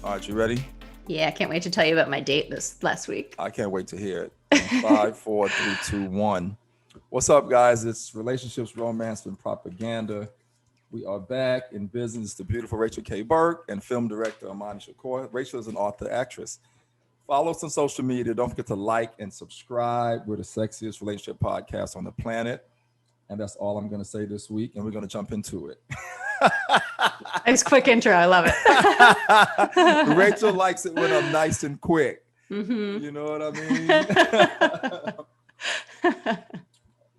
All right, you ready? Yeah, I can't wait to tell you about my date this last week. I can't wait to hear it. In five, four, three, two, one. What's up, guys? It's Relationships, Romance, and Propaganda. We are back in business. The beautiful Rachel K. Burke and film director Imani Shakur. Rachel is an author, actress. Follow us on social media. Don't forget to like and subscribe. We're the sexiest relationship podcast on the planet. And that's all I'm going to say this week. And we're going to jump into it. Nice quick intro. I love it. Rachel likes it when I'm nice and quick. Mm-hmm. You know what I mean?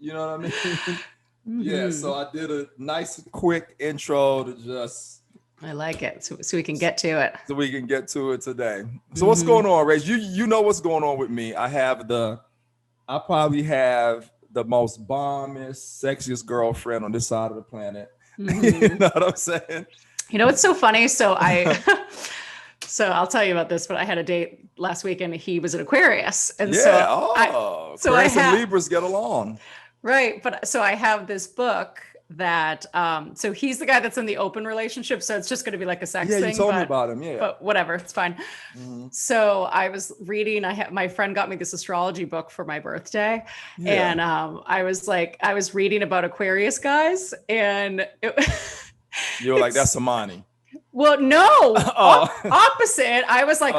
You know what I mean? Mm-hmm. Yeah, so I did a nice quick intro to just I like it. So we can get to it. so we can get to it today. So what's going on, Ray? You know what's going on with me. I probably have the most bombest, sexiest girlfriend on this side of the planet. Mm-hmm. You know what I'm saying? You know what's so funny? So I'll tell you about this, but I had a date last week and he was an Aquarius. And Aquarius and Libras get along. Right. But so I have this book that so he's the guy that's in the open relationship. So it's just going to be like a sex thing. Yeah, you told me about him. Yeah. But whatever, it's fine. Mm-hmm. So I was reading, my friend got me this astrology book for my birthday. Yeah. And I was reading about Aquarius guys and you were like, that's Imani. Well, no, opposite. I was like,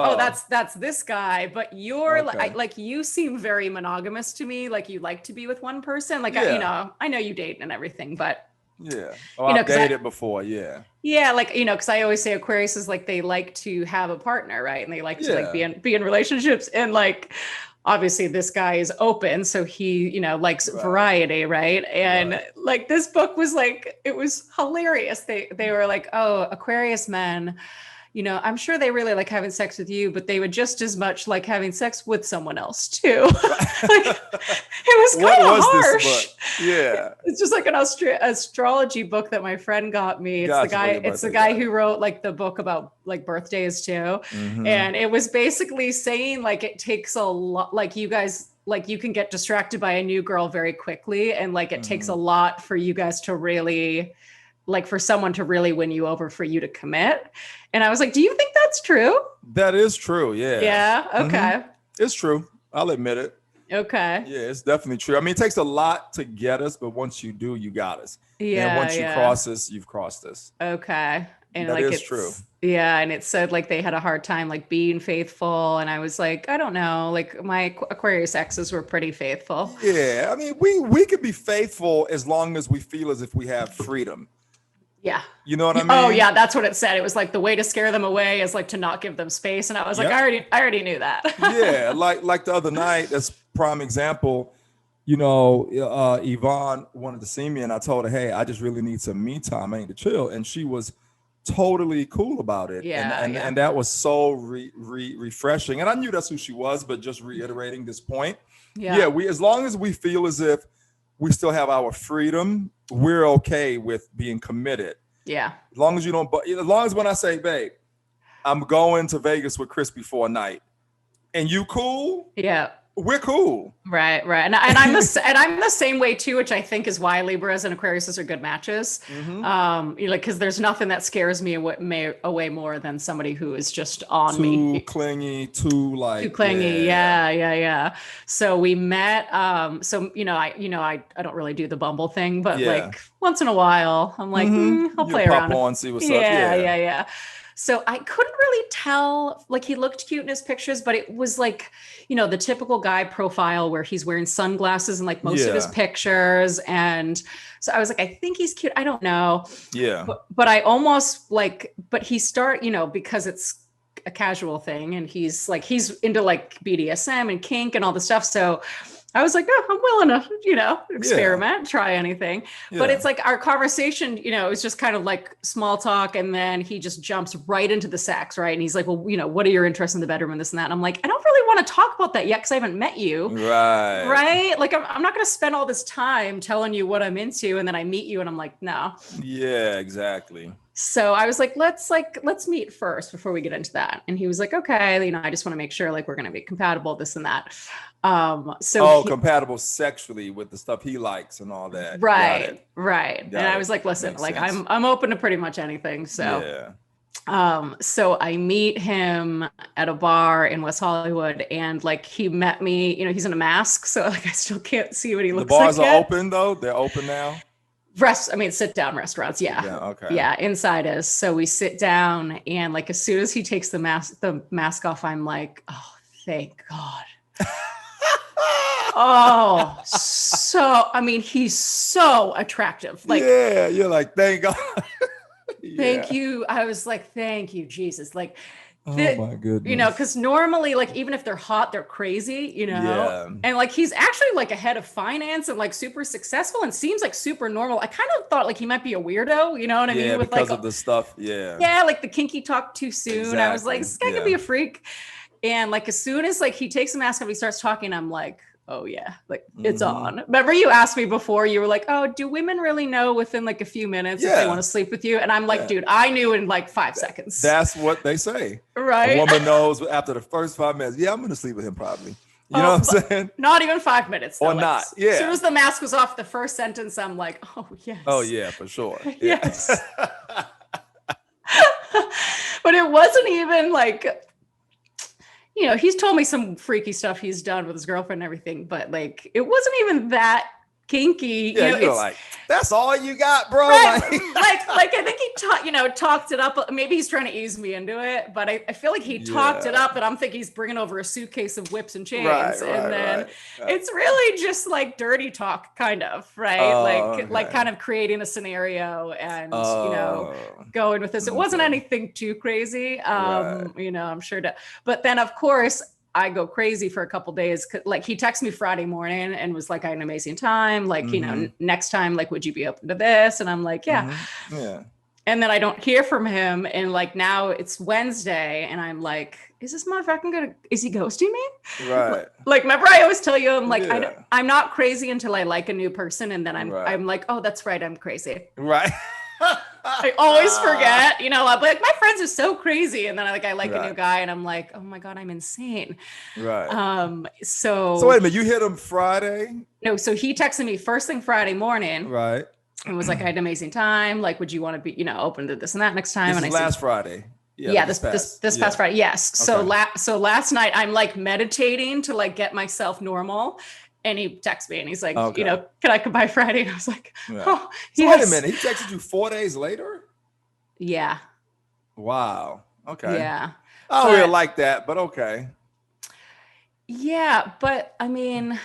that's this guy, but you're okay. like you seem very monogamous to me. Like you like to be with one person. Like, I know you date and everything, but yeah. Oh, I've dated before. Yeah. Yeah. Like, because I always say Aquarius is like, they like to have a partner, right? And they like to like be in relationships and like, obviously this guy is open. So he, likes variety. Right. And like, this book was like, it was hilarious. They were like, oh, Aquarius men, I'm sure they really like having sex with you, but they would just as much like having sex with someone else too. Like, it was kind of harsh. This book? Yeah. It's just like an astrology book that my friend got me. It's the guy who wrote like the book about like birthdays too. Mm-hmm. And it was basically saying like, it takes a lot, like you guys, like you can get distracted by a new girl very quickly. And like, it takes a lot for you guys to really, like for someone to really win you over for you to commit. And I was like, do you think that's true? That is true. Yeah. Yeah. Okay. Mm-hmm. It's true. I'll admit it. Okay. Yeah, it's definitely true. I mean, it takes a lot to get us, but once you do, you got us. Yeah. And once you cross us, you've crossed us. Okay. And that like is true. Yeah. And it said like they had a hard time like being faithful. And I was like, I don't know, like my Aquarius exes were pretty faithful. Yeah. I mean, we could be faithful as long as we feel as if we have freedom. Yeah. You know what I mean? Oh yeah, that's what it said. It was like the way to scare them away is like to not give them space. And I was like, I already knew that. Yeah, like the other night, that's prime example. Yvonne wanted to see me and I told her, hey, I just really need some me time. I need to chill. And she was totally cool about it. Yeah. And that was so refreshing. And I knew that's who she was, but just reiterating this point. Yeah, we as long as we feel as if we still have our freedom, we're okay with being committed. Yeah. As long as when I say, babe, I'm going to Vegas with Chris before night and you cool? Yeah. We're cool. Right. And I'm the same way too, which I think is why Libras and Aquariuses are good matches. Mm-hmm. Because there's nothing that scares me away more than somebody who is just on me. Too clingy. Yeah. So we met. I don't really do the Bumble thing, but like once in a while, I'm like, I'll play around. Pop on, see what's up. Yeah. So I couldn't really tell, like he looked cute in his pictures, but it was like, the typical guy profile where he's wearing sunglasses in like most of his pictures. And so I was like, I think he's cute. I don't know. Yeah. But I almost but he because it's a casual thing and he's into like BDSM and kink and all the stuff. So I was like, oh, I'm willing to, experiment, try anything. Yeah. But it's like our conversation, it was just kind of like small talk. And then he just jumps right into the sex, right? And he's like, well, what are your interests in the bedroom and this and that? And I'm like, I don't really want to talk about that yet because I haven't met you. Right. Right? Like, I'm not going to spend all this time telling you what I'm into. And then I meet you and I'm like, no. Yeah, exactly. So I was like, let's meet first before we get into that. And he was like, okay, I just want to make sure like we're going to be compatible, this and that. Compatible sexually with the stuff he likes and all that. Right. And I was like, listen, like I'm open to pretty much anything. So So I meet him at a bar in West Hollywood, and like he met me, you know, he's in a mask, so like I still can't see what he looks like. The bars are open though. They're open now. Sit down restaurants. Yeah. Yeah. Okay. Yeah. Inside is. So we sit down, and like, as soon as he takes the mask off, I'm like, oh, thank God. Oh, so, I mean, he's so attractive. Like, yeah, you're like, thank God. Thank you. I was like, thank you, Jesus. Like, oh my goodness. You know, because normally, like, even if they're hot, they're crazy, you know? Yeah. And like, he's actually like a head of finance and like super successful and seems like super normal. I kind of thought like he might be a weirdo, you know what I mean? With because like, of the stuff. Yeah. Yeah, like the kinky talk too soon. Exactly. I was like, this guy could be a freak. And like, as soon as like he takes the mask off, he starts talking, I'm like, oh yeah, like it's on. Remember you asked me before, you were like, oh, do women really know within like a few minutes if they want to sleep with you? And I'm like, dude, I knew in like 5 seconds. That's what they say. Right. A woman knows after the first 5 minutes, yeah, I'm going to sleep with him probably. You know what I'm saying? Not even 5 minutes. Though. Or like, not, yeah. As soon as the mask was off the first sentence, I'm like, oh yes. Oh yeah, for sure. Yes. But it wasn't even like, you know, he's told me some freaky stuff he's done with his girlfriend and everything, but like, it wasn't even that kinky. Yeah, you know, you're like, that's all you got, bro. Right. like I think he talked it up. Maybe he's trying to ease me into it, but I feel like he talked it up, and I'm thinking he's bringing over a suitcase of whips and chains. It's really just like dirty talk, kind of, right? Like kind of creating a scenario and, you know, going with this. It wasn't anything too crazy. You know, I'm sure but then of course, I go crazy for a couple days. Like he texted me Friday morning and was like, I had an amazing time. Like, you know, next time, like, would you be open to this? And I'm like, yeah. Yeah. And then I don't hear from him. And like, now it's Wednesday and I'm like, is this motherfucker is he ghosting me? Right. Like, remember I always tell you, I'm like, I'm not crazy until I like a new person. And then I'm like, oh, that's right. I'm crazy. Right. I always forget, you know, like my friends are so crazy. And then I like a new guy and I'm like, oh my God, I'm insane. Right. So wait a minute, you hit him Friday? No, so he texted me first thing Friday morning. Right. And was like, I had an amazing time. Like, would you want to be, you know, open to this and that next time? This and last Friday. Yeah, this past Friday. Yes. Okay. So last night I'm like meditating to like get myself normal. And he texts me and he's like, you know, can I come by Friday? And I was like, oh, so yes. Wait a minute. He texted you 4 days later? Yeah. Wow. Okay. Yeah. I don't really like that, but okay. Yeah. But I mean,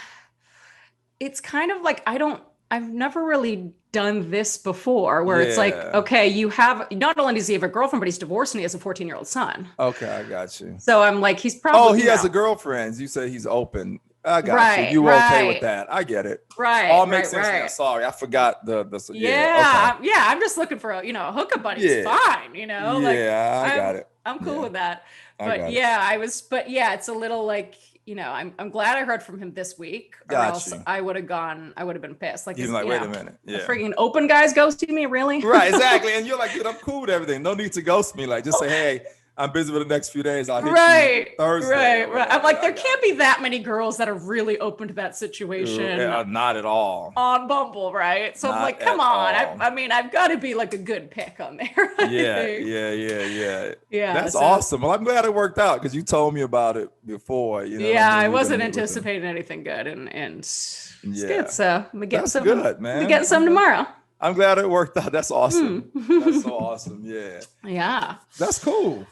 it's kind of like, I've never really done this before where it's like, okay, you have, not only does he have a girlfriend, but he's divorced and he has a 14-year-old son. Okay. I got you. So I'm like, he's probably, he has a girlfriend. You say he's open. I got you. You were okay with that. I get it. Right. All makes sense. Now. Sorry, I forgot the I'm just looking for a hookup buddy. It's fine, you know. I got it. I'm cool with that. But it's a little like, you know, I'm glad I heard from him this week, or else I would have been pissed. Like, you're like, wait a minute. Yeah. Freaking open guys ghosting me, really? Right, exactly. And you're like, dude, I'm cool with everything. No need to ghost me. Like, just say, hey, I'm busy for the next few days. I'll hit you Thursday. Right. I'm like, there can't be that many girls that are really open to that situation. Not at all. On Bumble, right? So I'm like, come on. I mean, I've got to be like a good pick on there. Yeah. That's awesome. Well, I'm glad it worked out because you told me about it before. You know. Yeah, I wasn't anticipating anything good, and it's good. So I'm getting some. Good, man. I'm getting some tomorrow. I'm glad it worked out. That's awesome. That's so awesome. Yeah. Yeah. That's cool.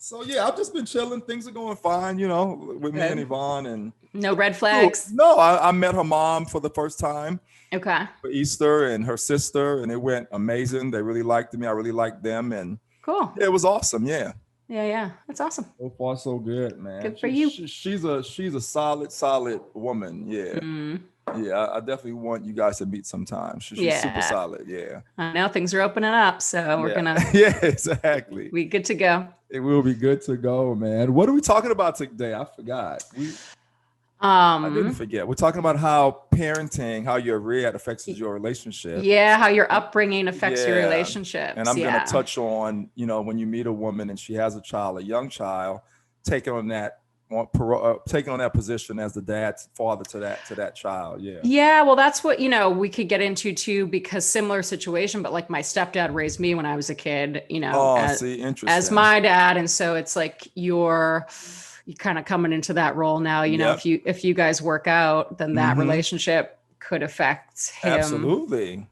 So yeah, I've just been chilling. Things are going fine, you know, with me and Yvonne. And no red flags. No, I met her mom for the first time. Okay. For Easter, and her sister, and it went amazing. They really liked me. I really liked them, and cool. It was awesome. Yeah. Yeah. That's awesome. So far, so good, man. Good for you. She's a solid woman. Yeah. Yeah, I definitely want you guys to meet sometime. She's super solid. Yeah. I know things are opening up, so we're gonna. Yeah, exactly. We good to go. It will be good to go, man. What are we talking about today? I forgot. I didn't forget. We're talking about how parenting, how your reared affects your relationship. Yeah, how your upbringing affects your relationships. And I'm going to touch on, you know, when you meet a woman and she has a child, a young child, taking on that taking on that position as the father to that child. Yeah. Yeah. Well, that's what, we could get into too, because similar situation, but like my stepdad raised me when I was a kid, as my dad. And so it's like you're kind of coming into that role now, if you guys work out, then that relationship could affect him. Absolutely.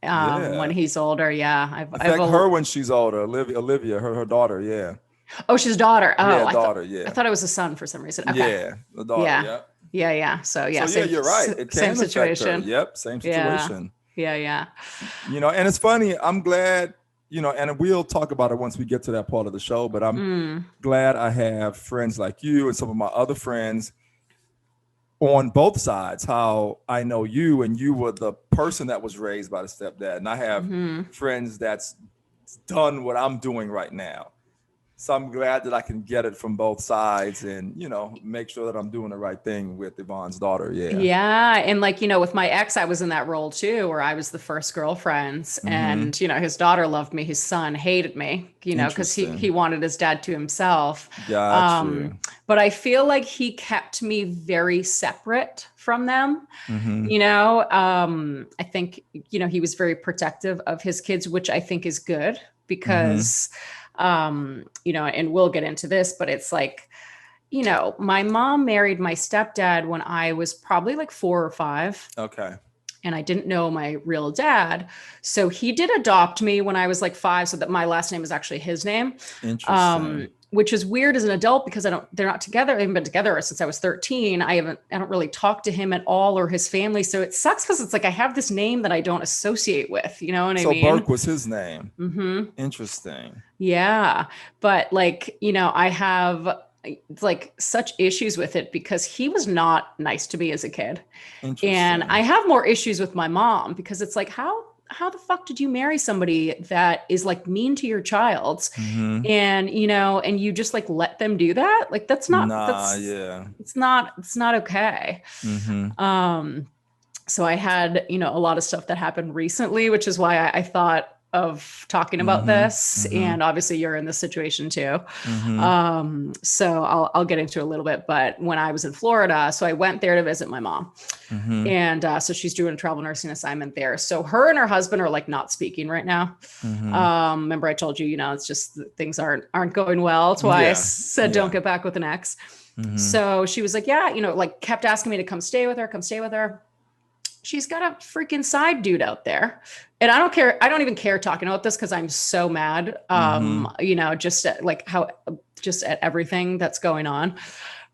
When he's older. Yeah. Her when she's older, Olivia, her daughter. Yeah. Oh, she's daughter. Oh, yeah, daughter. I thought it was a son for some reason. Okay. Yeah, the daughter. Yeah. So yeah. So you're right. It same can situation. Her. Yep. Same situation. Yeah. And it's funny. I'm glad. And we'll talk about it once we get to that part of the show. But I'm glad I have friends like you and some of my other friends on both sides. How I know you, and you were the person that was raised by the stepdad, and I have friends that's done what I'm doing right now. So I'm glad that I can get it from both sides and, make sure that I'm doing the right thing with Yvonne's daughter. Yeah. Yeah. And with my ex, I was in that role too, where I was the first girlfriend and, his daughter loved me. His son hated me, because he wanted his dad to himself. Got you. But I feel like he kept me very separate from them. I think, he was very protective of his kids, which I think is good because and we'll get into this, but it's like, my mom married my stepdad when I was probably like 4 or 5. Okay. And I didn't know my real dad. So he did adopt me when I was like 5, so that my last name is actually his name. Interesting. Which is weird as an adult because they're not together. They haven't been together since I was 13. I don't really talk to him at all or his family. So it sucks because it's like I have this name that I don't associate with, you know what I mean? So Burke was his name. Interesting. Yeah. But I have like such issues with it because he was not nice to me as a kid. And I have more issues with my mom because it's like, how the fuck did you marry somebody that is like mean to your child and and you just like let them do that? Like that's not it's not okay. So I had a lot of stuff that happened recently, which is why I thought of talking about this. And obviously you're in this situation too. So I'll get into it a little bit, but when I was in Florida, so I went there to visit my mom and so she's doing a travel nursing assignment there. So her and her husband are like not speaking right now. Remember I told you, it's just things aren't going well. That's why I said, don't get back with an ex. So she was like, like kept asking me to come stay with her. She's got a freaking side dude out there. And I don't care. I don't even care talking about this because I'm so mad, just at everything that's going on.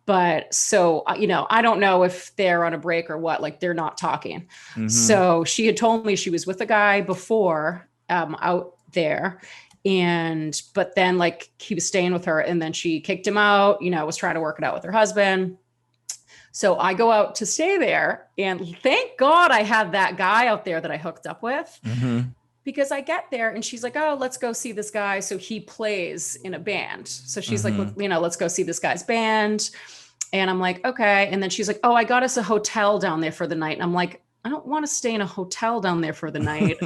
But so, I don't know if they're on a break or what, like they're not talking. So she had told me she was with a guy before out there. But then like he was staying with her and then she kicked him out, was trying to work it out with her husband. So I go out to stay there and thank God I had that guy out there that I hooked up with because I get there and she's like, oh, let's go see this guy. So he plays in a band. So she's like, let's go see this guy's band. And I'm like, okay. And then she's like, oh, I got us a hotel down there for the night. And I'm like, I don't want to stay in a hotel down there for the night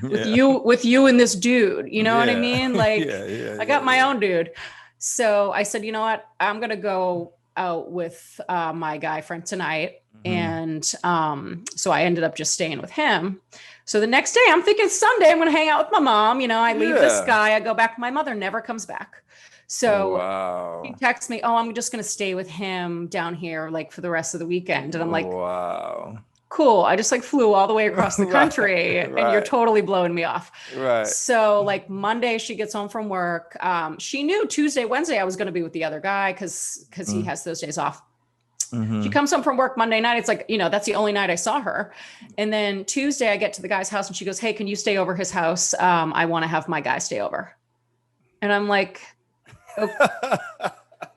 with you and this dude. You know what I mean? Like I got my own dude. So I said, you know what? I'm going to go out with my guy friend tonight. And so I ended up just staying with him. So the next day I'm thinking Sunday, I'm going to hang out with my mom. I leave this guy, I go back. My mother never comes back. So he texts me, oh, I'm just going to stay with him down here, like for the rest of the weekend. And I'm like, wow, cool. I just like flew all the way across the country and you're totally blowing me off. Right. So like Monday she gets home from work. She knew Tuesday, Wednesday I was going to be with the other guy because he has those days off. She comes home from work Monday night. It's like, that's the only night I saw her. And then Tuesday I get to the guy's house and she goes, hey, can you stay over his house? I want to have my guy stay over. And I'm like,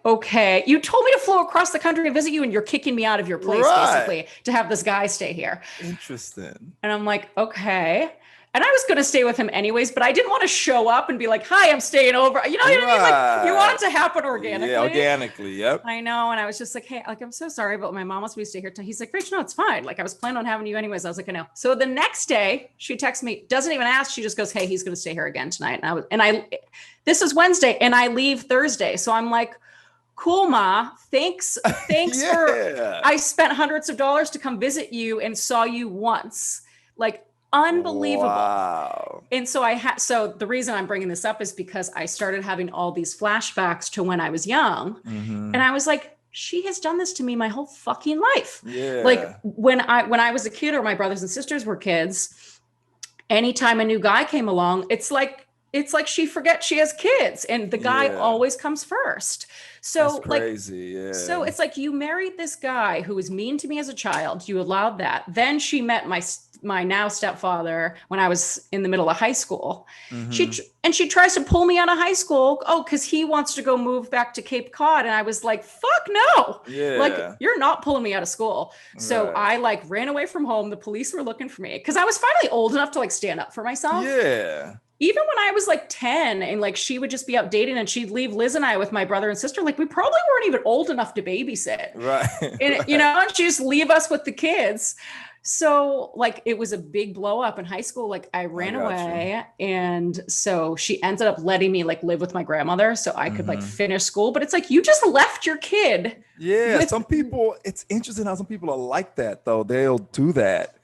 okay, you told me to fly across the country to visit you and you're kicking me out of your place basically to have this guy stay here. Interesting. And I'm like, okay. And I was going to stay with him anyways, but I didn't want to show up and be like, hi, I'm staying over. You know what I mean? Like you want it to happen organically. Yeah, organically. Yep. I know. And I was just like, hey, like, I'm so sorry, but my mom wants me to stay here. He's like, Rach, no, it's fine. Like I was planning on having you anyways. I was like, I know. So the next day she texts me, doesn't even ask. She just goes, hey, he's going to stay here again tonight. And this is Wednesday and I leave Thursday. So I'm like, cool, Ma. Thanks Yeah. for, I spent hundreds of dollars to come visit you and saw you once. Like, unbelievable. Wow. And so so the reason I'm bringing this up is because I started having all these flashbacks to when I was young. Mm-hmm. And I was like, she has done this to me my whole fucking life. Yeah. Like when I was a kid, or my brothers and sisters were kids, anytime a new guy came along, it's like she forgets she has kids, and the guy always comes first. So that's crazy. Like, so it's like, you married this guy who was mean to me as a child. You allowed that. Then she met my now stepfather when I was in the middle of high school. Mm-hmm. She tries to pull me out of high school. Oh, because he wants to go move back to Cape Cod. And I was like, fuck no. Yeah. Like, you're not pulling me out of school. So I like ran away from home. The police were looking for me because I was finally old enough to like stand up for myself. Yeah. Even when I was like 10 and like she would just be out dating and she'd leave Liz and I with my brother and sister, like we probably weren't even old enough to babysit. Right. And, right. you know, she'd just leave us with the kids. So like it was a big blow up in high school. Like I ran away. And so she ended up letting me like live with my grandmother so I could like finish school. But it's like, you just left your kid. Yeah. Some people, it's interesting how some people are like that though. They'll do that.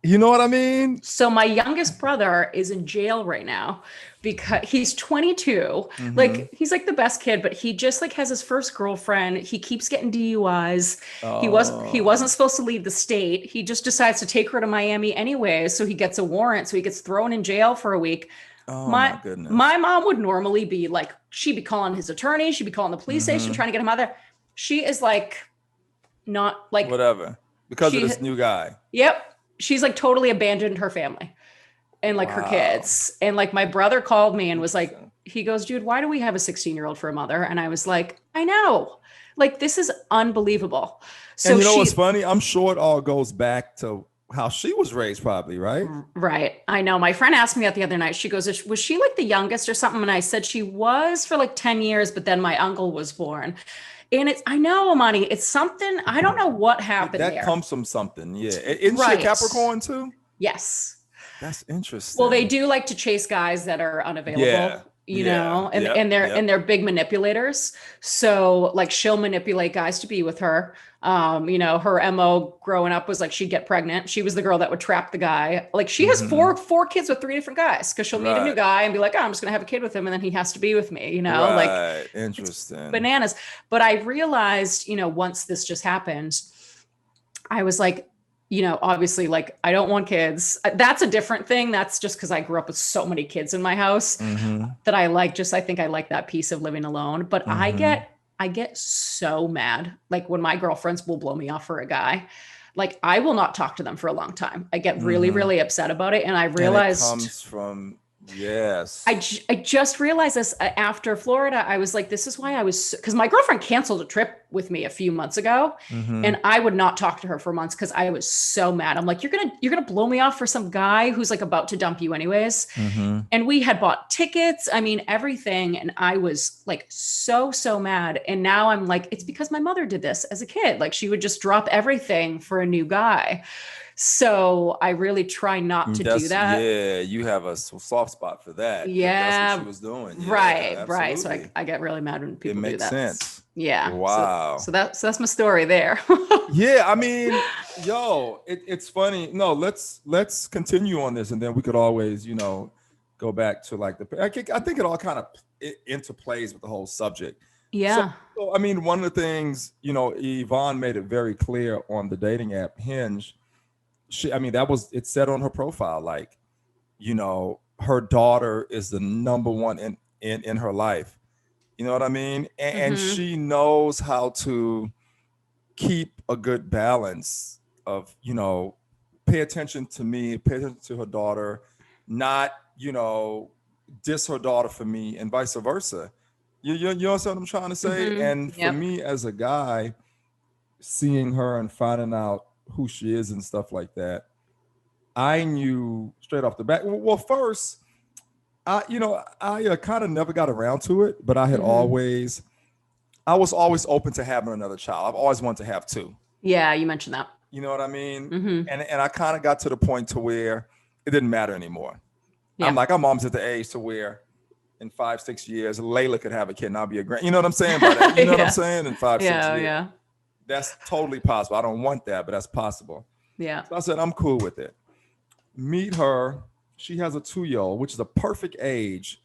You know what I mean? So my youngest brother is in jail right now because he's 22. Like he's like the best kid, but he just like has his first girlfriend. He keeps getting DUIs. He wasn't supposed to leave the state. He just decides to take her to Miami anyway. So he gets a warrant. So he gets thrown in jail for a week. Oh my goodness. My mom would normally be like, she'd be calling his attorney. She'd be calling the police station, trying to get him out of there. She is like, not like whatever, because of this new guy. Yep. She's like totally abandoned her family and like her kids. And like my brother called me and was like, he goes, dude, why do we have a 16-year-old for a mother? And I was like, I know, like, this is unbelievable. So and you know what's funny? I'm sure it all goes back to how she was raised probably, right? Right. I know. My friend asked me that the other night. She goes, was she like the youngest or something? And I said she was for like 10 years, but then my uncle was born. And I know, Imani, it's something, I don't know what happened that there. comes from something. Yeah. Isn't she a Capricorn too? Yes. That's interesting. Well, they do like to chase guys that are unavailable, you know, and they're big manipulators. So like she'll manipulate guys to be with her. You know, her MO growing up was like, she'd get pregnant. She was the girl that would trap the guy. Like she has four kids with 3 different guys because she'll meet a new guy and be like, oh, I'm just going to have a kid with him. And then he has to be with me, you know, like interesting bananas. But I realized, you know, once this just happened, I was like, you know, obviously like, I don't want kids. That's a different thing. That's just because I grew up with so many kids in my house that I think I like that piece of living alone. But I get so mad. Like when my girlfriends will blow me off for a guy, like I will not talk to them for a long time. I get really, really upset about it. And I realized it comes from, yes. I just realized this after Florida. I was like, this is why I was, because my girlfriend canceled a trip with me a few months ago and I would not talk to her for months because I was so mad. I'm like, you're gonna blow me off for some guy who's like about to dump you anyways. And we had bought tickets, I mean, everything. And I was like, so mad. And now I'm like, it's because my mother did this as a kid. Like she would just drop everything for a new guy. So I really try not to do that. Yeah, you have a soft spot for that. Yeah, that's what she was doing. Yeah, right. So I get really mad when people do that. It makes sense. Yeah. Wow. So that's my story there. Yeah, I mean, yo, it's funny. No, let's continue on this, and then we could always, you know, go back to like I think it all kind of interplays with the whole subject. Yeah. So I mean, one of the things, you know, Yvonne made it very clear on the dating app Hinge. It said on her profile, like, you know, her daughter is the number one in her life. You know what I mean? And she knows how to keep a good balance of, you know, pay attention to me, pay attention to her daughter, not, you know, diss her daughter for me and vice versa. You understand what I'm trying to say? And for me as a guy, seeing her and finding out who she is and stuff like that, I knew straight off the bat. Well, first, I kind of never got around to it, but I was always open to having another child. I've always wanted to have 2. Yeah, you mentioned that. You know what I mean? And I kind of got to the point to where it didn't matter anymore. Yeah. I'm almost at the age to where in 5-6 years, Layla could have a kid and I'll be a grand. You know what I'm saying by that? You know what I'm saying? In 5-6 years. Yeah. That's totally possible. I don't want that, but that's possible. Yeah. So I said, I'm cool with it. Meet her. She has a 2-year-old, which is a perfect age.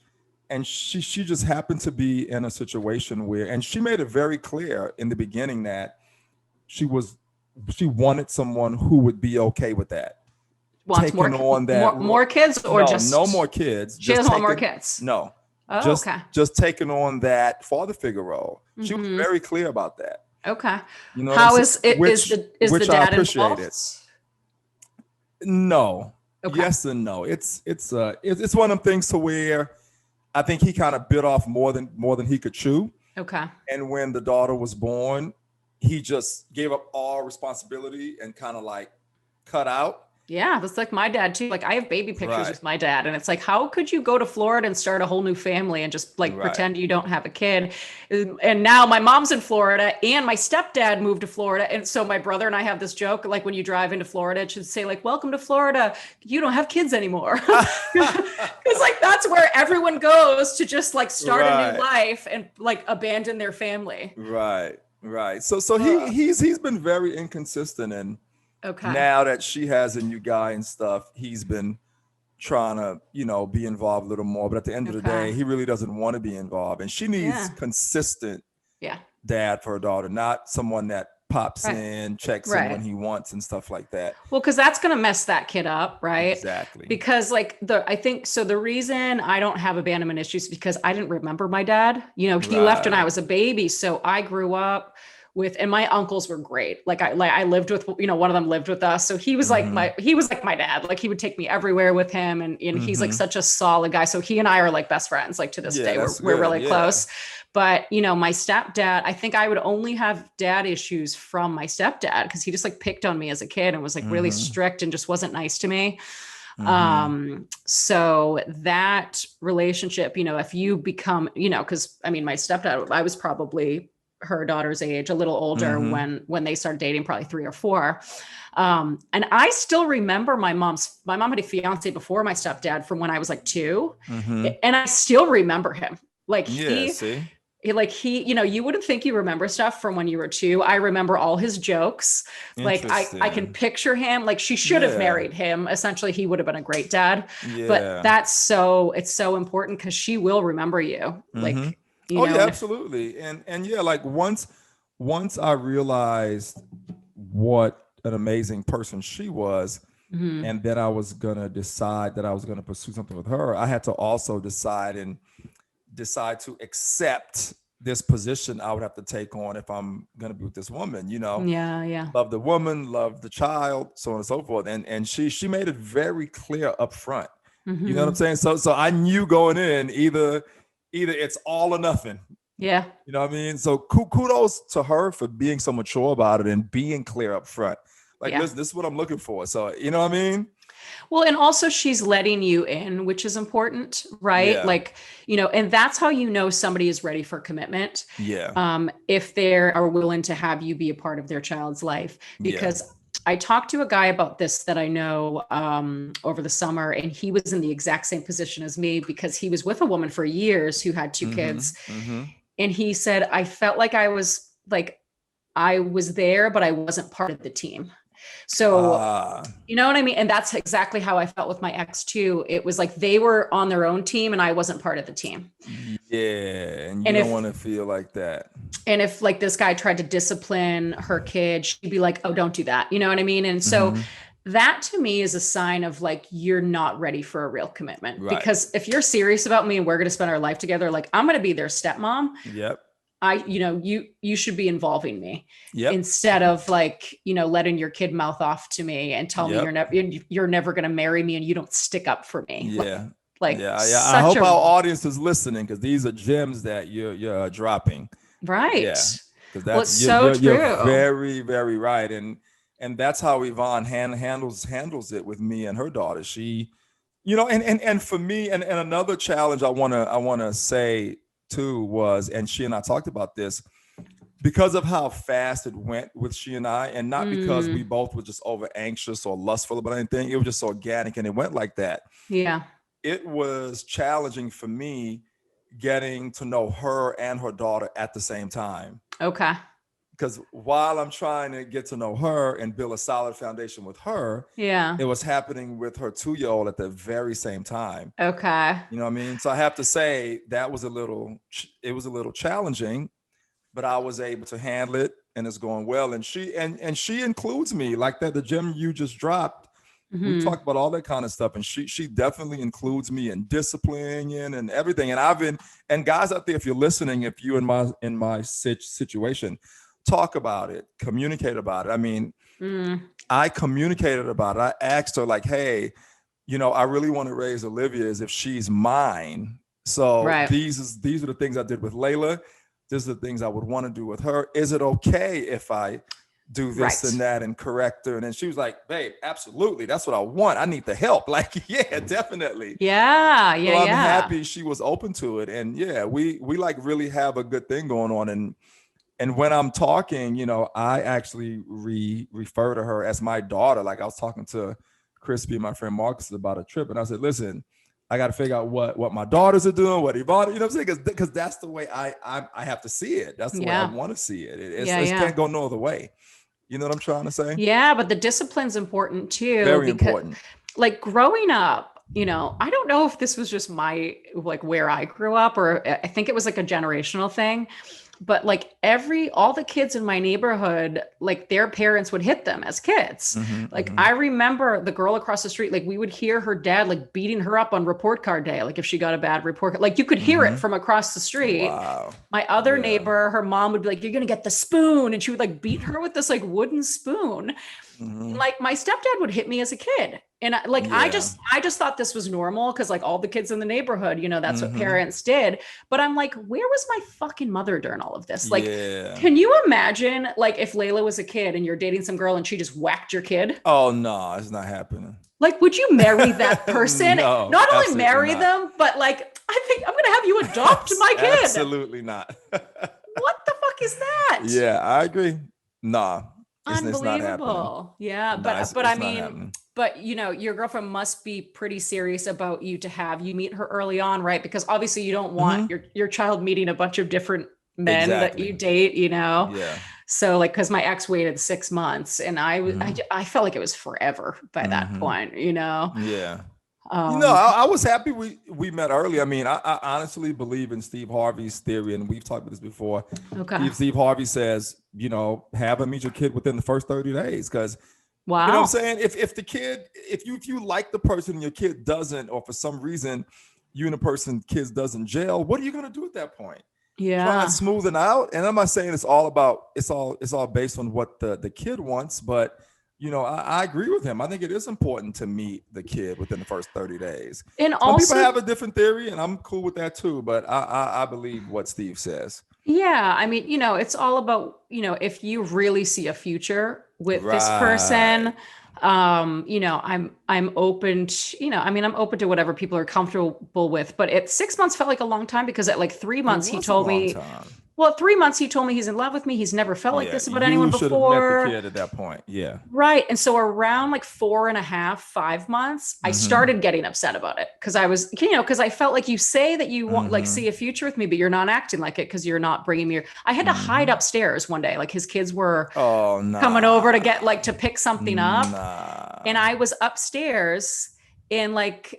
And she just happened to be in a situation where, and she made it very clear in the beginning that she wanted someone who would be okay with that. Wants more kids or no more kids. She doesn't want more kids. No. Oh, just taking on that father figure role. She was very clear about that. Okay. You know, how is it? Is the dad involved? No. Okay. Yes and no. It's one of them things to where I think he kind of bit off more than he could chew. Okay. And when the daughter was born, he just gave up all responsibility and kind of like cut out. Yeah, that's like my dad too. Like I have baby pictures with my dad, and it's like, how could you go to Florida and start a whole new family and just like pretend you don't have a kid? And now my mom's in Florida and my stepdad moved to Florida. And so my brother and I have this joke, like when you drive into Florida, it should say like, welcome to Florida. You don't have kids anymore. Because like, that's where everyone goes to just like start a new life and like abandon their family. Right. So he's been very inconsistent, and now that she has a new guy and stuff, he's been trying to, be involved a little more. But at the end of the day, he really doesn't want to be involved. And she needs consistent dad for her daughter, not someone that pops in, checks in when he wants and stuff like that. Well, because that's going to mess that kid up, right? Exactly. Because I think so the reason I don't have abandonment issues is because I didn't remember my dad. He left when I was a baby. So I grew up and my uncles were great. Like I lived with, one of them lived with us. So he was like my dad. Like he would take me everywhere with him. And he's like such a solid guy. So he and I are like best friends, like to this day, we're really close. But, my stepdad, I think I would only have dad issues from my stepdad because he just like picked on me as a kid and was like really strict and just wasn't nice to me. So that relationship, if you become, because my stepdad, I was probably her daughter's age, a little older when they started dating, probably 3 or 4. And I still remember my mom had a fiance before my stepdad from when I was like 2. And I still remember him. Like you wouldn't think you remember stuff from when you were 2. I remember all his jokes. Like I can picture him, like she should have married him. Essentially, he would have been a great dad. But it's so important because she will remember you. Like, absolutely. And like once I realized what an amazing person she was, and then I was gonna decide that I was gonna pursue something with her, I had to also decide to accept this position I would have to take on if I'm gonna be with this woman, love the woman, love the child, so on and so forth. And she made it very clear up front. You know what I'm saying? So I knew going in either it's all or nothing. Yeah. You know what I mean? So kudos to her for being so mature about it and being clear up front. Like, listen, this is what I'm looking for. So, you know what I mean? Well, and also she's letting you in, which is important, right? Yeah. Like, and that's how somebody is ready for commitment. Yeah. If they are willing to have you be a part of their child's life. Because I talked to a guy about this that I know over the summer, and he was in the exact same position as me because he was with a woman for years who had 2 kids. And he said, I felt like I was there, but I wasn't part of the team. So, you know what I mean? And that's exactly how I felt with my ex too. It was like they were on their own team and I wasn't part of the team. Yeah. And you don't want to feel like that. And if like this guy tried to discipline her kid, she'd be like, oh, don't do that. You know what I mean? And so that to me is a sign of like, you're not ready for a real commitment. Right. Because if you're serious about me and we're going to spend our life together, like I'm going to be their stepmom. Yep. You should be involving me instead of like, letting your kid mouth off to me and tell me you're never going to marry me and you don't stick up for me. Yeah. I hope our audience is listening because these are gems that you're dropping. Right. Yeah. Because true. You're very, very right. And that's how Yvonne handles it with me and her daughter. She, and for me, and another challenge I wanna say too was, and she and I talked about this, because of how fast it went with she and I, and not because we both were just over anxious or lustful about anything. It was just organic and it went like that. Yeah. It was challenging for me getting to know her and her daughter at the same time. Okay. Because while I'm trying to get to know her and build a solid foundation with her, Yeah. it was happening with her 2-year-old at the very same time. Okay. You know what I mean? So I have to say that was it was a little challenging, but I was able to handle it, and it's going well. And she includes me like that. The gem you just dropped, we Mm-hmm. talked about all that kind of stuff, and she definitely includes me in disciplining and everything. And guys out there, if you're listening, if you in my situation, talk about it, communicate about it. I mean, I communicated about it. I asked her like, hey, I really want to raise Olivia as if she's mine. So Right. these are the things I did with Layla. These are the things I would want to do with her. Is it okay if I do this and that and correct her? And then she was like, babe, absolutely. That's what I want. I need the help. Like, yeah, definitely. Yeah. Yeah. So I'm happy she was open to it. And yeah, we like really have a good thing going on. And when I'm talking, I actually refer to her as my daughter. Like I was talking to Crispy and my friend Marcus about a trip. And I said, listen, I got to figure out what my daughters are doing, what Yvonne, you know what I'm saying? Because that's the way I have to see it. That's the way I want to see it. It can't go no other way. You know what I'm trying to say? Yeah, but the discipline's important too. Very important. Like growing up, I don't know if this was just like where I grew up, or I think it was like a generational thing. But like all the kids in my neighborhood, like their parents would hit them as kids. I remember the girl across the street, like we would hear her dad like beating her up on report card day. Like if she got a bad report, like you could hear it from across the street. Wow. My other neighbor, her mom would be like, you're going to get the spoon. And she would like beat her with this like wooden spoon. Like my stepdad would hit me as a kid. And I just thought this was normal because like all the kids in the neighborhood, that's what parents did. But I'm like, where was my fucking mother during all of this? Like, can you imagine like if Layla was a kid and you're dating some girl and she just whacked your kid? Oh no, it's not happening. Like, would you marry that person? No, not only marry them, but like, I think I'm going to have you adopt my kid. Absolutely not. What the fuck is that? Yeah, I agree. Nah. Unbelievable. Yeah. But I mean, your girlfriend must be pretty serious about you to have you meet her early on, right? Because obviously you don't want your child meeting a bunch of different men that you date, Yeah. So like, cause my ex waited 6 months and I felt like it was forever by that point, Yeah. I was happy we met early. I mean, I honestly believe in Steve Harvey's theory, and we've talked about this before. Okay. Steve Harvey says, have him meet your kid within the first 30 days. Because, wow. You know what I'm saying? If the kid, if you like the person and your kid doesn't, or for some reason you and the person kids doesn't gel, what are you going to do at that point? Yeah. Try to smooth it out. And I'm not saying it's all based on what the kid wants, but I agree with him. I think it is important to meet the kid within the first 30 days. And some also, people have a different theory, and I'm cool with that too. But I believe what Steve says. Yeah. I mean, it's all about, if you really see a future with this person, I'm open to, I'm open to whatever people are comfortable with. But 6 months felt like a long time because at like 3 months, he told me, well, 3 months, he told me he's in love with me. He's never felt like this about anyone before. You should have met the kid at that point. Yeah. Right. And so around like 4.5, 5 months, I started getting upset about it. Cause I was, cause I felt like you say that you want like see a future with me, but you're not acting like it. Cause you're not bringing me, I had to hide upstairs one day. Like his kids were coming over to get to pick something up. And I was upstairs and like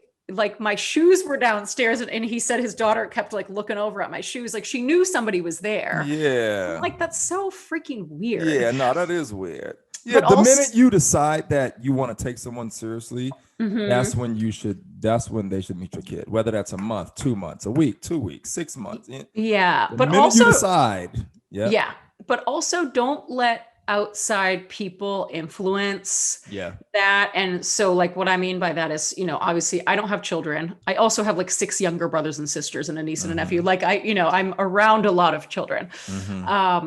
my shoes were downstairs and he said his daughter kept like looking over at my shoes. Like she knew somebody was there. Yeah. I'm like, that's so freaking weird. Yeah, no, that is weird. Yeah, but the minute you decide that you want to take someone seriously, that's when they should meet your kid. Whether that's a month, 2 months, a week, 2 weeks, 6 months. Yeah. The minute also you decide. Yeah. But also don't let outside people influence that. And so like what I mean by that is, obviously I don't have children. I also have like 6 younger brothers and sisters and a niece and a nephew. Like I'm around a lot of children.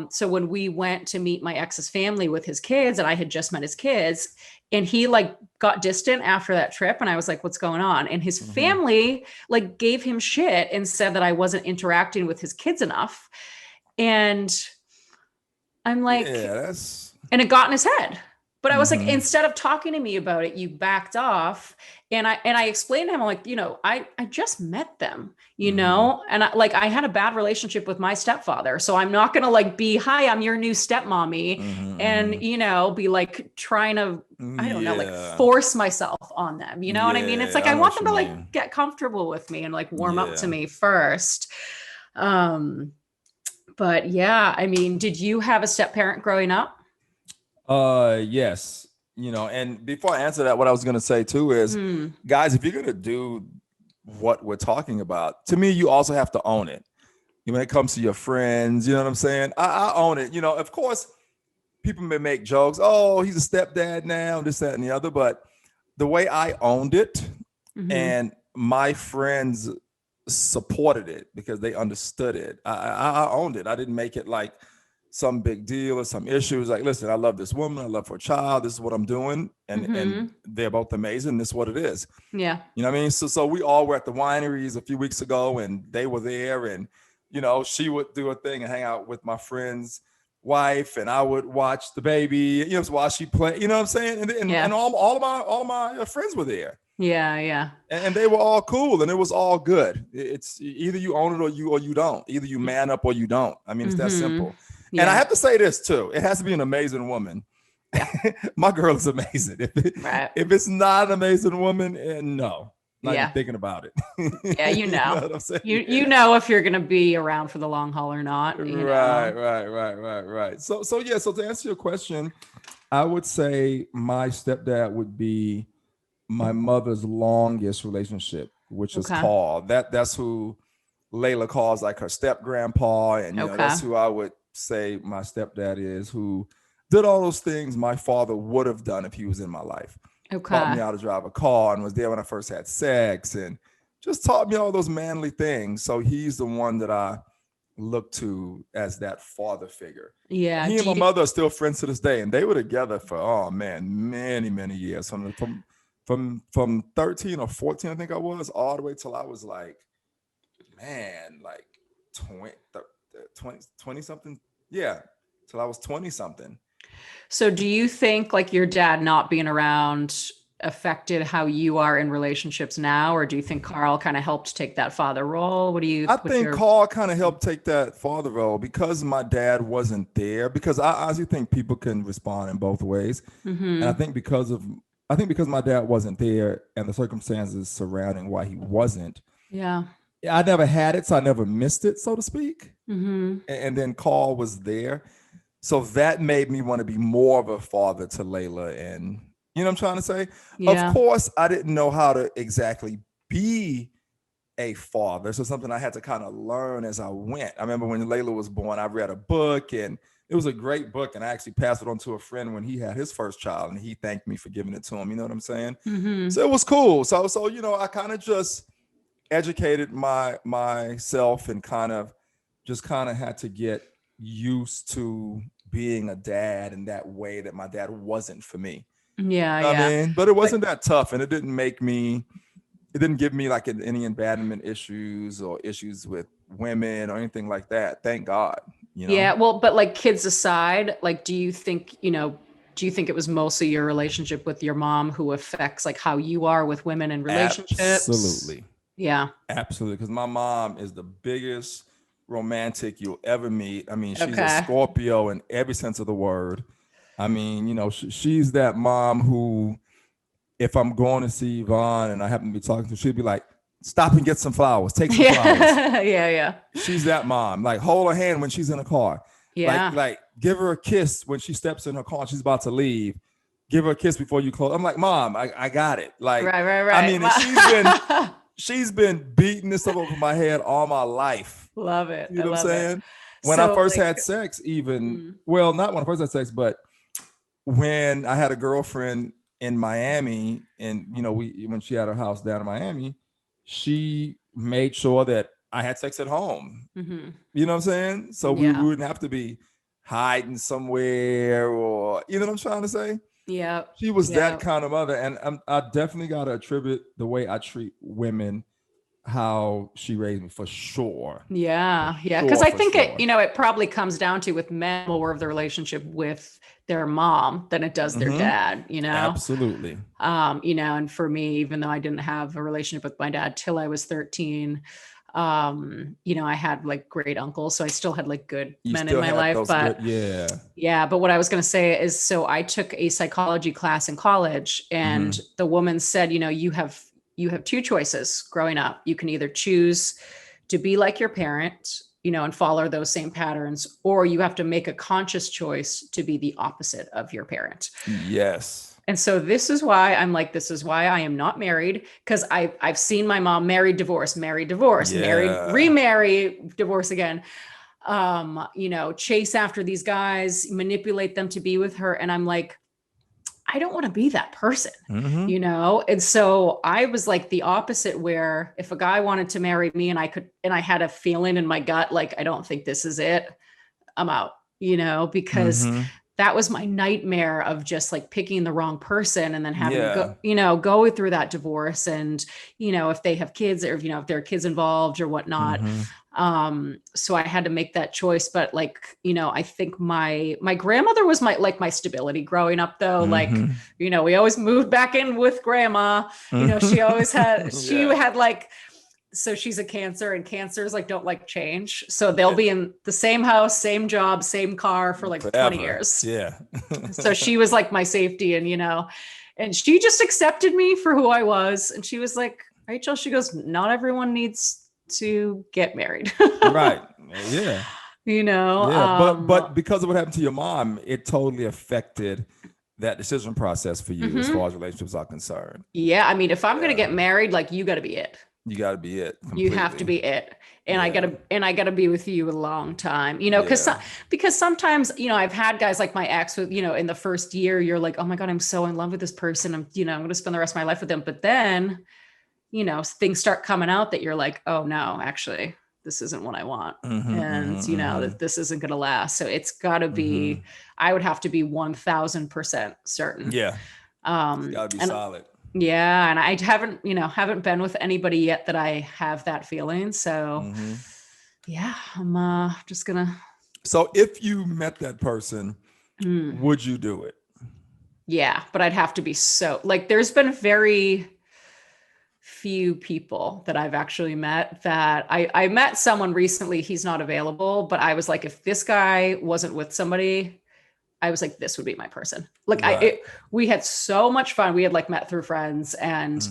So when we went to meet my ex's family with his kids, and I had just met his kids, and he like got distant after that trip, and I was like, what's going on? And his family like gave him shit and said that I wasn't interacting with his kids enough. And I'm like, and it got in his head. But I was like, instead of talking to me about it, you backed off. And I explained to him, I'm like, I just met them, and I had a bad relationship with my stepfather. So I'm not going to like be, hi, I'm your new stepmommy. And, be like trying to, I don't know, like force myself on them. You know what I mean? It's like, I want them to like get comfortable with me and like warm up to me first. But yeah, I mean, did you have a step parent growing up? Yes. And before I answer that, what I was going to say too is, guys, if you're going to do what we're talking about, to me, you also have to own it. When it comes to your friends, you know what I'm saying? I own it. Of course, people may make jokes. Oh, he's a stepdad now, this, that, and the other. But the way I owned it, and my friends supported it because they understood it. I owned it. I didn't make it like some big deal or some issues. Like, listen, I love this woman. I love her child. This is what I'm doing. And they're both amazing. This is what it is. Yeah. You know what I mean? So we all were at the wineries a few weeks ago and they were there, and, she would do a thing and hang out with my friend's wife, and I would watch the baby, while she played, you know what I'm saying? And all of my friends were there. Yeah. And they were all cool, and it was all good. It's either you own it or you don't. Either you man up or you don't. I mean, it's that simple. Yeah. And I have to say this too. It has to be an amazing woman. Yeah. My girl is amazing. If it's not an amazing woman, no. Not even thinking about it. Yeah, you know what I'm saying? You know if you're gonna be around for the long haul or not. Right. So to answer your question, I would say my stepdad would be my mother's longest relationship, which is Paul. That's who Layla calls like her step grandpa, and that's who I would say my stepdad is, who did all those things my father would have done if he was in my life. Taught me how to drive a car and was there when I first had sex, and just taught me all those manly things. So he's the one that I look to as that father figure. Yeah. He and my mother are still friends to this day, and they were together for many years. From 13 or 14, I think I was, all the way till I was like 20 something. Yeah. Till I was 20 something. So do you think like your dad not being around affected how you are in relationships now? Or do you think Carl kind of helped take that father role? I think Carl kind of helped take that father role because my dad wasn't there, because I honestly think people can respond in both ways. And I think because my dad wasn't there and the circumstances surrounding why he wasn't. Yeah. I never had it, so I never missed it, so to speak. And then Carl was there. So that made me want to be more of a father to Layla. And you know what I'm trying to say? Yeah. Of course, I didn't know how to exactly be a father. So something I had to kind of learn as I went. I remember when Layla was born, I read a book, and it was a great book. And I actually passed it on to a friend when he had his first child, and he thanked me for giving it to him. You know what I'm saying? So it was cool. So I kind of just educated myself and kind of had to get used to being a dad in that way that my dad wasn't for me. Yeah. I mean, but it wasn't that tough, and it didn't give me like any abandonment issues or issues with women or anything like that. Thank God. Yeah. Well, but like kids aside, like, do you think it was mostly your relationship with your mom who affects like how you are with women and relationships? Absolutely. Yeah. Absolutely. Because my mom is the biggest romantic you'll ever meet. I mean, she's a Scorpio in every sense of the word. I mean, she's that mom who, if I'm going to see Yvonne and I happen to be talking to her, she'll be like, stop and get some flowers. Take some flowers. Yeah. She's that mom. Like, hold her hand when she's in a car. Yeah. Like give her a kiss when she steps in her car and she's about to leave. Give her a kiss before you close. I'm like, Mom, I got it. Like, right. I mean, she's been beating this stuff over my head all my life. Love it. You know what I'm saying? When I first had sex, well, not when I first had sex, but when I had a girlfriend in Miami, and when she had her house down in Miami, she made sure that I had sex at home. You know what I'm saying? So we wouldn't have to be hiding somewhere, or you know what I'm trying to say? Yeah. She was that kind of mother, and I definitely got to attribute the way I treat women. how she raised me for sure. Yeah. Yeah. Sure, Cause I for think sure. it probably comes down to with men more of the relationship with their mom than it does their dad, Absolutely. And for me, even though I didn't have a relationship with my dad till I was 13, I had like great uncles. So I still had like good You men in still my had life, those but good, but what I was going to say is, so I took a psychology class in college and the woman said, you have two choices growing up. You can either choose to be like your parent, and follow those same patterns, or you have to make a conscious choice to be the opposite of your parent. Yes. And so this is why I am not married, because I've seen my mom married, divorce, married, divorce, married, remarry, divorce again. Chase after these guys, manipulate them to be with her. And I'm like, I don't want to be that person, And so I was like the opposite, where if a guy wanted to marry me and I had a feeling in my gut, like, I don't think this is it, I'm out, because that was my nightmare of just like picking the wrong person and then having to go through that divorce. And, if they have kids, or, if there are kids involved or whatnot. So I had to make that choice. But like, I think my grandmother was my stability growing up though. Like, we always moved back in with grandma, she always had, had like, so she's a Cancer, and Cancers like don't like change. So they'll be in the same house, same job, same car for like forever. 20 years. Yeah. So she was like my safety, and she just accepted me for who I was. And she was like, Rachel, she goes, not everyone needs to get married. Right. Yeah. Yeah. But because of what happened to your mom, it totally affected that decision process for you as far as relationships are concerned. Yeah. I mean, if I'm going to get married, like, you got to be it. You got to be it. Completely. You have to be it. And I gotta be with you a long time, because sometimes, I've had guys like my ex with, in the first year, you're like, oh my God, I'm so in love with this person. I'm going to spend the rest of my life with them. But then, things start coming out that you're like, oh no, actually, this isn't what I want. That this isn't going to last. So it's gotta be, I would have to be 1000% certain. Yeah. It's gotta be solid. Yeah. And I haven't been with anybody yet that I have that feeling. So I'm just gonna. So if you met that person, would you do it? Yeah, but I'd have to be there's been very few people that I've actually met that I met someone recently. He's not available, but I was like, if this guy wasn't with somebody, I was like, this would be my person. Like we had so much fun. We had like met through friends, and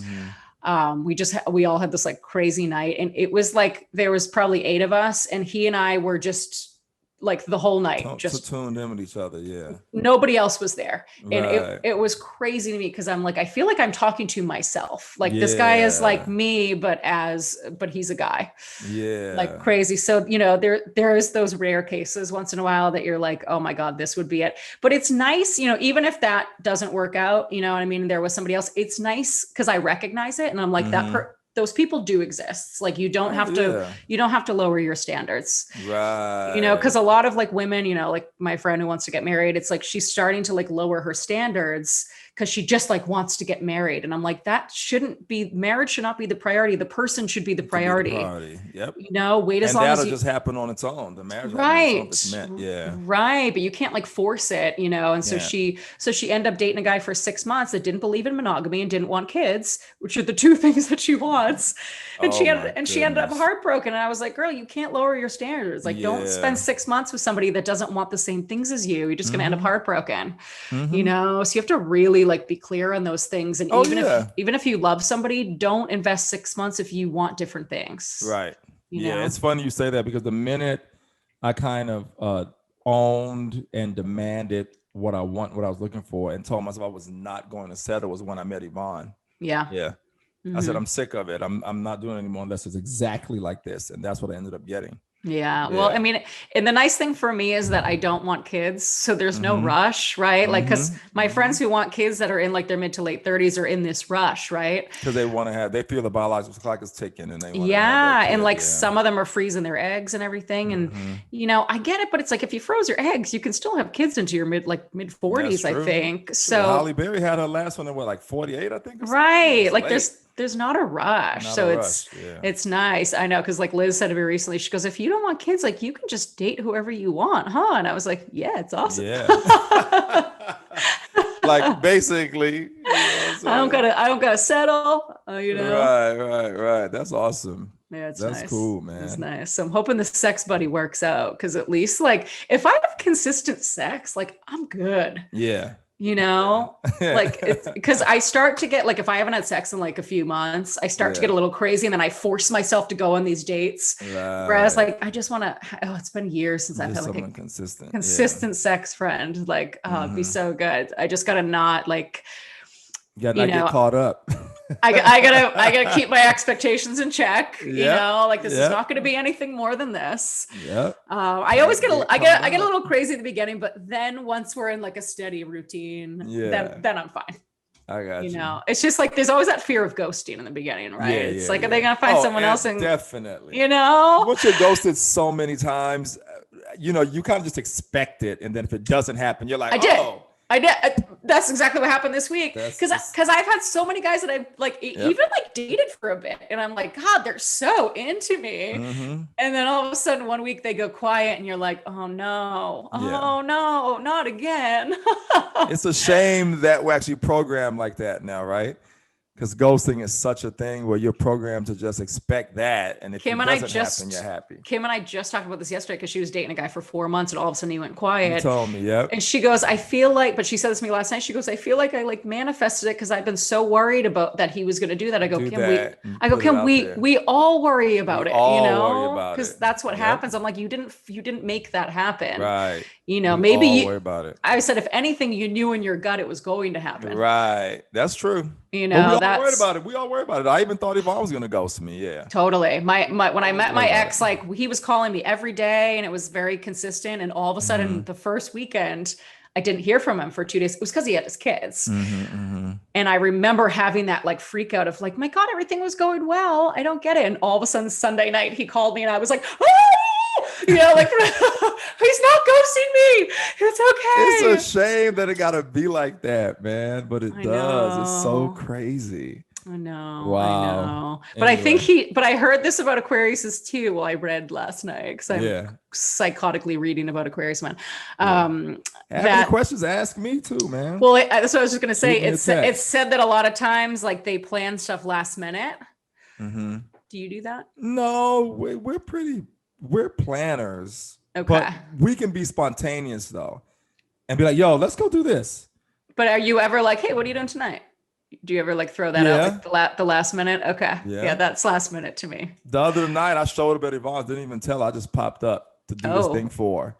we all had this like crazy night, and it was like, there was probably 8 of us, and he and I were just like the whole night, just tuned in with each other. Yeah. Nobody else was there. And it was crazy to me, because I'm like, I feel like I'm talking to myself. Like this guy is like me, but he's a guy. Yeah. Like crazy. So, there is those rare cases once in a while that you're like, oh my God, this would be it. But it's nice, even if that doesn't work out, what I mean? There was somebody else. It's nice because I recognize it, and I'm like, those people do exist. Like you don't have to lower your standards. Right. Cause a lot of like women, like my friend who wants to get married, it's like, she's starting to like lower her standards because she just like wants to get married. And I'm like, marriage should not be the priority. The person should be the priority. Yep. Wait as long as that'll just happen on its own. The marriage. Right. It's meant. Yeah. Right. But you can't like force it, And so she ended up dating a guy for 6 months that didn't believe in monogamy and didn't want kids, which are the 2 things that she wants. And she ended up heartbroken. And I was like, girl, you can't lower your standards. Like, don't spend 6 months with somebody that doesn't want the same things as you. You're just going to end up heartbroken, So you have to really like be clear on those things. And even if you love somebody, don't invest 6 months if you want different things. Right. It's funny you say that, because the minute I kind of owned and demanded what I was looking for, and told myself I was not going to settle, was when I met Yvonne. Yeah. Yeah. I said, I'm sick of it. I'm not doing it anymore unless it's exactly like this. And that's what I ended up getting. Yeah. Well, I mean, and the nice thing for me is that I don't want kids. So there's no rush, right? Like, cause my friends who want kids that are in like their mid to late 30s are in this rush, right? Cause they feel the biological clock is ticking, and they want and like some of them are freezing their eggs and everything. And, I get it, but it's like, if you froze your eggs, you can still have kids into your mid 40s, I think. So Holly Berry had her last one at like 48, I think. Right. Like there's not a rush. Not So a rush. it's nice. I know. Cause like Liz said to me recently, she goes, if you don't want kids, like you can just date whoever you want, huh? And I was like, yeah, it's awesome. Yeah. Like basically, you know I don't gotta settle, you know? Right. That's awesome. Yeah, it's That's nice. cool, man. It's nice. So I'm hoping the sex buddy works out. Cause at least like if I have consistent sex, like I'm good. Yeah. You know, like it's because I start to get like, if I haven't had sex in like a few months, I start to get a little crazy and then I force myself to go on these dates. Right. Whereas like, I just want to, it's been years since I've had like a consistent sex friend. Like, it'd be so good. I just got to not like, you gotta not get caught up. I gotta keep my expectations in check. You know, like this is not going to be anything more than this. Yeah. I always I get a little crazy at the beginning, but then once we're in like a steady routine, then I'm fine. I got you. You know, it's just like there's always that fear of ghosting in the beginning, right? It's like, are they gonna find someone else? And definitely, you know, once you're ghosted so many times, you know, you kind of just expect it, and then if it doesn't happen, you're like, I did. That's exactly what happened this week. Because I've had so many guys that I've like even like dated for a bit, and I'm like, God, they're so into me. And then all of a sudden, one week they go quiet, and you're like, oh no, not again. It's a shame that we're actually programmed like that now, right? Because ghosting is such a thing where you're programmed to just expect that, and if it doesn't happen, you're happy. Kim and I just talked about this yesterday because she was dating a guy for 4 months, and all of a sudden he went quiet. You told me, And she goes, I feel like, but she said this to me last night. She goes, I feel like I like manifested it because I've been so worried about that he was going to do that. I go, Kim, we all worry about it, you know, because that's what happens. I'm like, you didn't make that happen, right? You know, maybe you worry about it. I said, if anything, you knew in your gut it was going to happen, right? That's true. You know, we all worried about it. We all worried about it. I even thought Yvonne was gonna ghost me. Yeah, totally. My when I met my ex, like he was calling me every day, and it was very consistent. And all of a sudden, the first weekend, I didn't hear from him for 2 days. It was because he had his kids. And I remember having that like freak out of like, my God, everything was going well. I don't get it. And all of a sudden, Sunday night, he called me, and I was like, you know, like he's not ghosting me. It's okay. It's a shame that it gotta be like that, man. But it does. It's so crazy. I know. Wow. I know. But anyway. I heard this about Aquariuses too. Well, I read last night because I'm psychotically reading about Aquarius man. Have any questions? Ask me too, man. Well, that's what I was just gonna say. It's said that a lot of times, like they plan stuff last minute. Do you do that? No, we're planners. Okay. But we can be spontaneous though, and be like, "Yo, let's go do this." But are you ever like, "Hey, what are you doing tonight?" Do you ever like throw that out like the last minute? Okay. Yeah, that's last minute to me. The other night I showed up at Yvonne's, didn't even tell her. I just popped up to do this thing for her.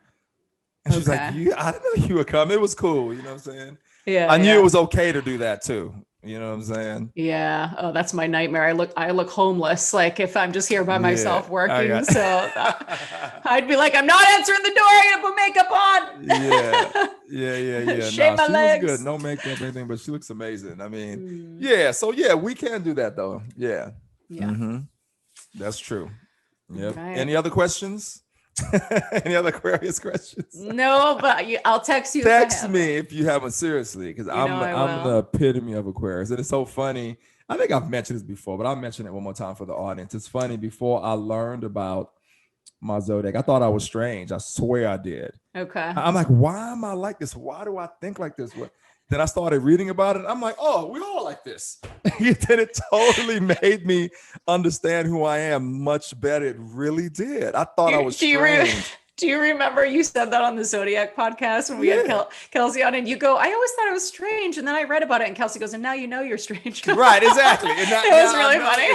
And she's like, I didn't know you would come. It was cool. You know what I'm saying? Yeah. I knew it was okay to do that too. You know what I'm saying? Yeah. Oh, that's my nightmare. I look homeless. Like if I'm just here by myself working. So I'd be like, I'm not answering the door. I gotta put makeup on. Yeah. Shave my legs. She was good. No makeup, anything, but she looks amazing. I mean, So we can do that though. Yeah. That's true. Yep. Right. Any other questions? Any other Aquarius questions? No, but I'll text you. Text me if you haven't, seriously, because I'm the epitome of Aquarius. And it's so funny. I think I've mentioned this before, but I'll mention it one more time for the audience. It's funny. Before I learned about my zodiac, I thought I was strange. I swear I did. Okay. I'm like, why am I like this? Why do I think like this? Then I started reading about it. I'm like, oh, we all like this. Then it totally made me understand who I am much better. It really did. I thought I was strange. Do you remember you said that on the Zodiac podcast when we had Kelsey on, and you go, I always thought it was strange. And then I read about it, and Kelsey goes, and now you know you're strange. Right, exactly. And it was really funny.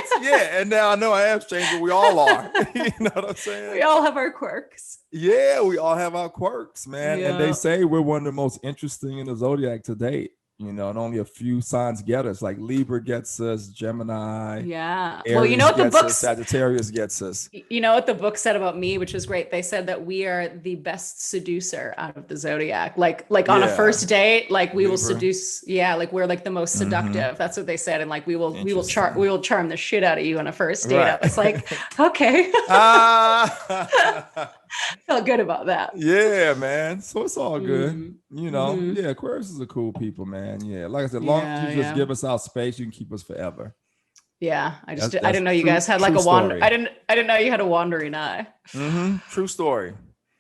And now I know I am strange, but we all are. You know what I'm saying? We all have our quirks. Yeah, we all have our quirks, man. Yeah. And they say we're one of the most interesting in the Zodiac to date. You know, and only a few signs get us. Like Libra gets us, Gemini. Yeah. Aries, well, you know what the book Sagittarius gets us. You know what the book said about me, which was great. They said that we are the best seducer out of the Zodiac. Like on a first date, like we will seduce. Yeah, like we're like the most seductive. That's what they said. And like we will charm the shit out of you on a first date. Right. It's like, okay. Felt good about that. Yeah, man. So it's all good. You know, Aquarius is a cool people, man. Yeah. Like I said, long as you just give us our space, you can keep us forever. Yeah, I That's didn't know you guys had like a wander. I didn't know you had a wandering eye. True story.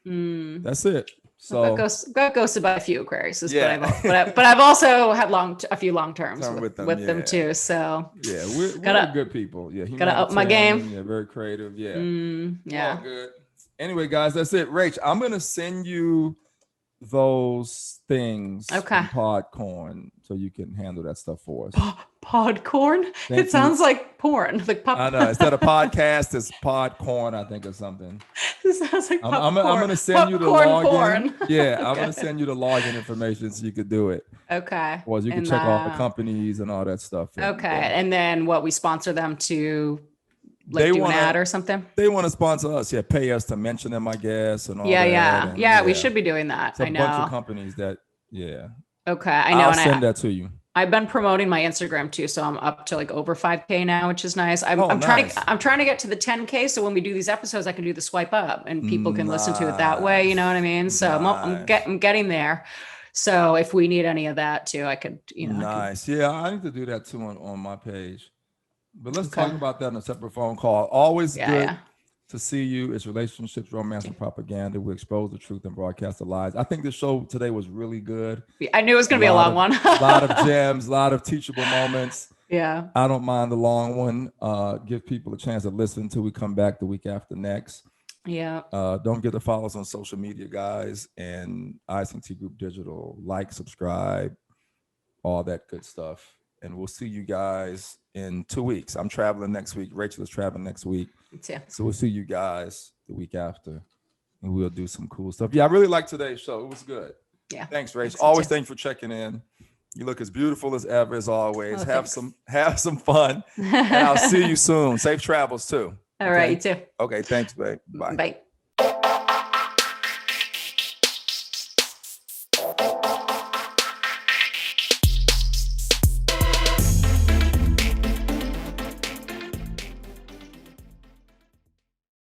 That's it. So got ghosted by a few Aquariuses, but I've also had a few long terms with them too. So yeah, we're good people. Yeah, gotta up my game. Yeah, very creative. Yeah, yeah. All good. Anyway, guys, that's it. Rach, I'm gonna send you those things. Okay. Podcorn, so you can handle that stuff for us. Podcorn? It sounds like porn. Like I know. Instead of podcast, it's podcorn, I think, or something. It sounds like I'm gonna send you the login. Porn. Yeah, okay. I'm gonna send you the login information so you could do it. Okay. Or you can check all the companies and all that stuff. Okay. And then we sponsor them to do an ad or something? They want to sponsor us. Yeah, pay us to mention them, I guess. And all that. Yeah. Yeah, we should be doing that. It's a bunch of companies that, Okay, I know. I'll send that to you. I've been promoting my Instagram too, so I'm up to like over 5K now, which is nice. I'm nice. trying to get to the 10K, so when we do these episodes, I can do the swipe up, and people can listen to it that way. You know what I mean? So I'm getting there. So if we need any of that too, I could. Nice. Yeah, I need to do that too on my page. But let's talk about that in a separate phone call. Always good to see you. It's relationships, romance, and propaganda. We expose the truth and broadcast the lies. I think the show today was really good. I knew it was going to be a long one. A lot of gems, a lot of teachable moments. Yeah. I don't mind the long one. Give people a chance to listen until we come back the week after next. Yeah. Don't forget to follow us on social media, guys, and ICT Group Digital. Like, subscribe, all that good stuff. And we'll see you guys in 2 weeks. I'm traveling next week. Rachel is traveling next week. So we'll see you guys the week after. And we'll do some cool stuff. Yeah, I really liked today's show. It was good. Yeah. Thanks, Rachel. Always thanks for checking in. You look as beautiful as ever, as always. Have some fun. And I'll see you soon. Safe travels too. All right, you too. Okay, thanks, babe. Bye. Bye.